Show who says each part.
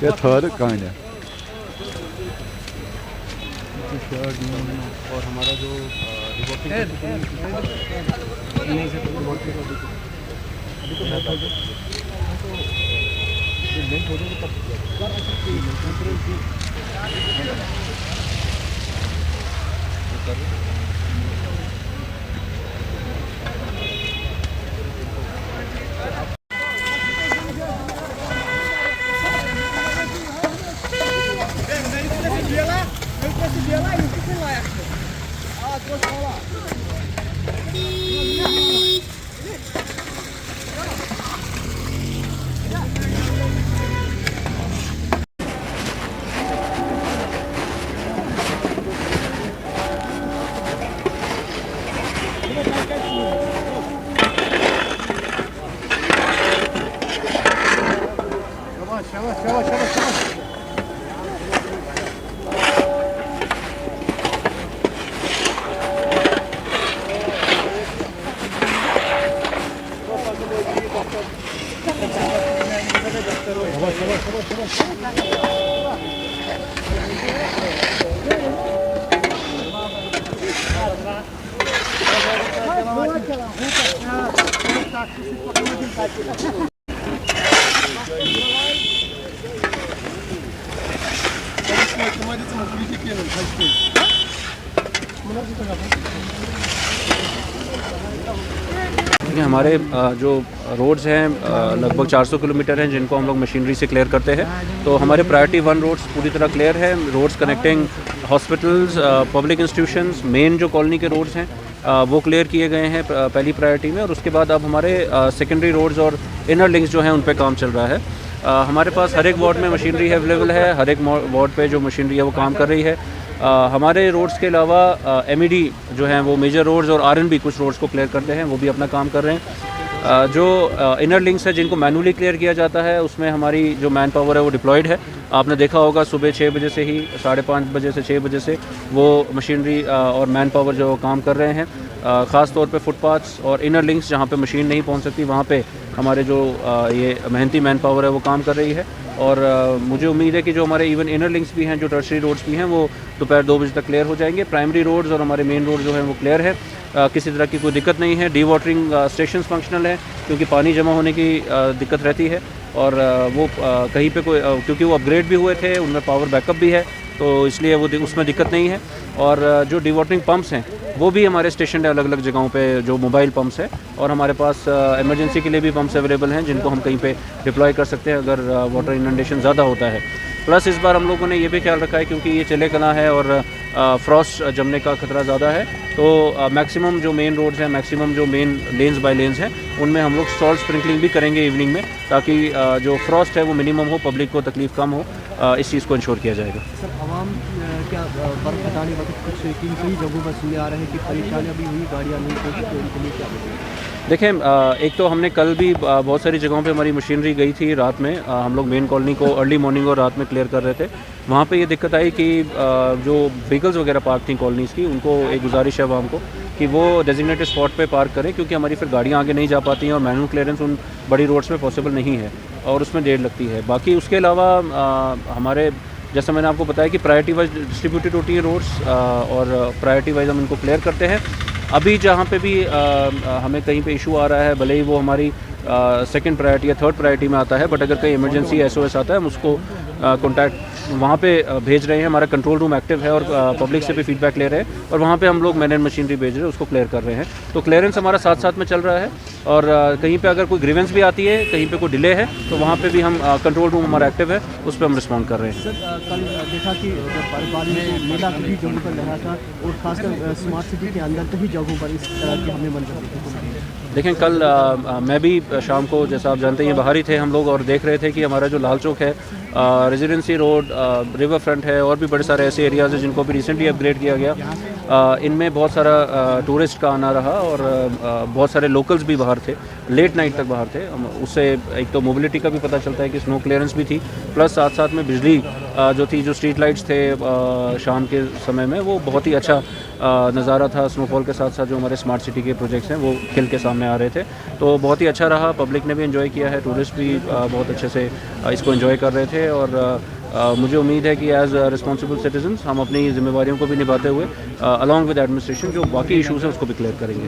Speaker 1: ये third kind है।
Speaker 2: और हमारा जो देखिए हमारे जो रोड्स हैं लगभग 400 किलोमीटर हैं जिनको हम लोग मशीनरी से क्लियर करते हैं। तो हमारे प्रायोरिटी 1 रोड्स पूरी तरह क्लियर है। Roads connecting hospitals, public institutions, main जो कॉलोनी के रोड्स हैं वो क्लियर किए गए हैं पहली प्रायोरिटी में। और उसके बाद अब हमारे सेकेंडरी रोड्स और इनर लिंक्स जो हैं उन पर काम चल रहा है। हमारे पास हर एक वार्ड में मशीनरी अवेलेबल है, हर एक वार्ड पे जो मशीनरी है वो काम कर रही है। हमारे रोड्स के अलावा एमईडी जो हैं वो मेजर रोड्स और आरएनबी कुछ रोड्स को क्लियर करते हैं, वो भी अपना काम कर रहे हैं। जो इनर लिंक्स है जिनको मैनुअली क्लियर किया जाता है उसमें हमारी जो मैन पावर है वो डिप्लॉयड है। आपने देखा होगा सुबह 6 बजे से ही 5:30 बजे से 6 बजे से वो मशीनरी और मैन पावर जो काम कर रहे हैं। ख़ास तौर पे फुटपाथ्स और इनर लिंक्स जहाँ पे मशीन नहीं पहुँच सकती वहाँ पे हमारे जो ये मेहनती मैन पावर है वो काम कर रही है। और मुझे उम्मीद है कि जो हमारे इवन इनर लिंक्स भी हैं, जो टर्शरी रोड्स भी हैं, वो दोपहर 2 बजे तक क्लियर हो जाएंगे। प्राइमरी रोड्स और हमारे मेन रोड जो है वो क्लियर है, किसी तरह की कोई दिक्कत नहीं है। डी वाटरिंग स्टेशंस फंक्शनल है क्योंकि पानी जमा होने की दिक्कत रहती है। और वो कहीं पे कोई क्योंकि वो अपग्रेड भी हुए थे, उनमें पावर बैकअप भी है, तो इसलिए वो उसमें दिक्कत नहीं है। और जो डी वाटरिंग पम्प्स हैं वो भी हमारे स्टेशन है अलग अलग जगहों पे, जो मोबाइल पंप्स है। और हमारे पास इमरजेंसी के लिए भी पंप्स अवेलेबल हैं जिनको हम कहीं पे डिप्लॉय कर सकते हैं अगर वाटर इनंडेशन ज़्यादा होता है। प्लस इस बार हम लोगों ने ये भी ख्याल रखा है क्योंकि ये चले कला है और फ्रॉस्ट जमने का खतरा ज़्यादा है, तो मैक्सिमम जो मेन रोड्स हैं, मैक्सिमम जो मेन लेन्स बाय लेन्स हैं उनमें हम लोग सॉल्ट स्प्रिंकलिंग भी करेंगे इवनिंग में, ताकि जो फ्रॉस्ट है वो मिनिमम हो, पब्लिक को तकलीफ़ कम हो, इस चीज़ को इंश्योर किया जाएगा। सर आवाम क्या बर्फ हटाने वक्त कुछ कई जगहों पर सुनने आ रहे हैं कि परेशानियाँ भी हुई, गाड़ियाँ नहीं पहुँची, तो उनके लिए क्या बताएंगे?
Speaker 1: देखें, एक तो हमने कल भी बहुत सारी जगहों पे हमारी मशीनरी गई थी रात में। हम लोग मेन कॉलोनी को अर्ली मॉर्निंग और रात में क्लियर कर रहे थे। वहाँ पे ये दिक्कत आई कि जो व्हीकल्स वगैरह पार्क थी कॉलोनीज़ की, उनको एक गुजारिश है आवाम को कि वो डेजिग्नेटेड स्पॉट पे पार्क करें, क्योंकि हमारी फिर गाड़ियाँ आगे नहीं जा पाती हैं और मैनुअल क्लियरेंस उन बड़ी रोड्स में पॉसिबल नहीं है और उसमें देर लगती है। बाकी उसके अलावा हमारे जैसा मैंने आपको बताया कि प्रायोरिटी वाइज डिस्ट्रीब्यूटेड होती है रोड्स और प्रायोरिटी वाइज हम इनको क्लियर करते हैं। अभी जहाँ पे भी हमें कहीं पे इशू आ रहा है, भले ही वो हमारी सेकंड प्रायोरिटी या थर्ड प्रायोरिटी में आता है, बट अगर कहीं इमरजेंसी एसओएस आता है हम उसको कॉन्टैक्ट वहाँ पे भेज रहे हैं। हमारा कंट्रोल रूम एक्टिव है और पब्लिक से भी फीडबैक ले रहे हैं और वहाँ पे हम लोग मैन एंड मशीनरी भेज रहे हैं, उसको क्लियर कर रहे हैं। तो क्लियरेंस हमारा साथ साथ में चल रहा है और कहीं पे अगर कोई ग्रीवेंस भी आती है, कहीं पे कोई डिले है, तो वहाँ पे भी हम कंट्रोल रूम हमारा एक्टिव है, उस पर हम रिस्पॉन्ड कर रहे हैं।
Speaker 2: सर कल देखा कि बर्फबारी में मेला कई जगहों पर लगा था और खासकर स्मार्ट सिटी के अंदर कई जगहों पर इस तरह की हमने मंजर
Speaker 1: देखें, कल मैं भी शाम को, जैसा आप जानते हैं, बाहर ही थे हम लोग और देख रहे थे कि हमारा जो लाल चौक है
Speaker 2: रेजिडेंसी रोड, रिवर फ्रंट है, और भी बड़े सारे ऐसे एरियाज़ हैं जिनको भी रिसेंटली अपग्रेड किया गया। इनमें बहुत सारा टूरिस्ट का आना रहा, और बहुत सारे लोकल्स भी बाहर थे, लेट नाइट तक बाहर थे। उससे एक तो मोबिलिटी का भी पता चलता है कि स्नो क्लियरेंस भी थी, प्लस साथ साथ में बिजली जो थी, जो स्ट्रीट लाइट्स थे शाम के समय में, वो बहुत ही अच्छा नज़ारा था। स्नोफॉल के साथ साथ जो हमारे स्मार्ट सिटी के प्रोजेक्ट्स हैं वो खिल के सामने आ रहे थे, तो बहुत ही अच्छा रहा। पब्लिक ने भी एंजॉय किया है, टूरिस्ट भी बहुत अच्छे से इसको एंजॉय कर रहे थे, और मुझे उम्मीद है कि एज़ रिस्पॉन्सिबल सिटीजन्स हम अपनी जिम्मेवारियों को भी निभाते हुए अलॉन्ग विद एडमिनिस्ट्रेशन जो बाकी इशूज़ हैं उसको भी क्लियर करेंगे।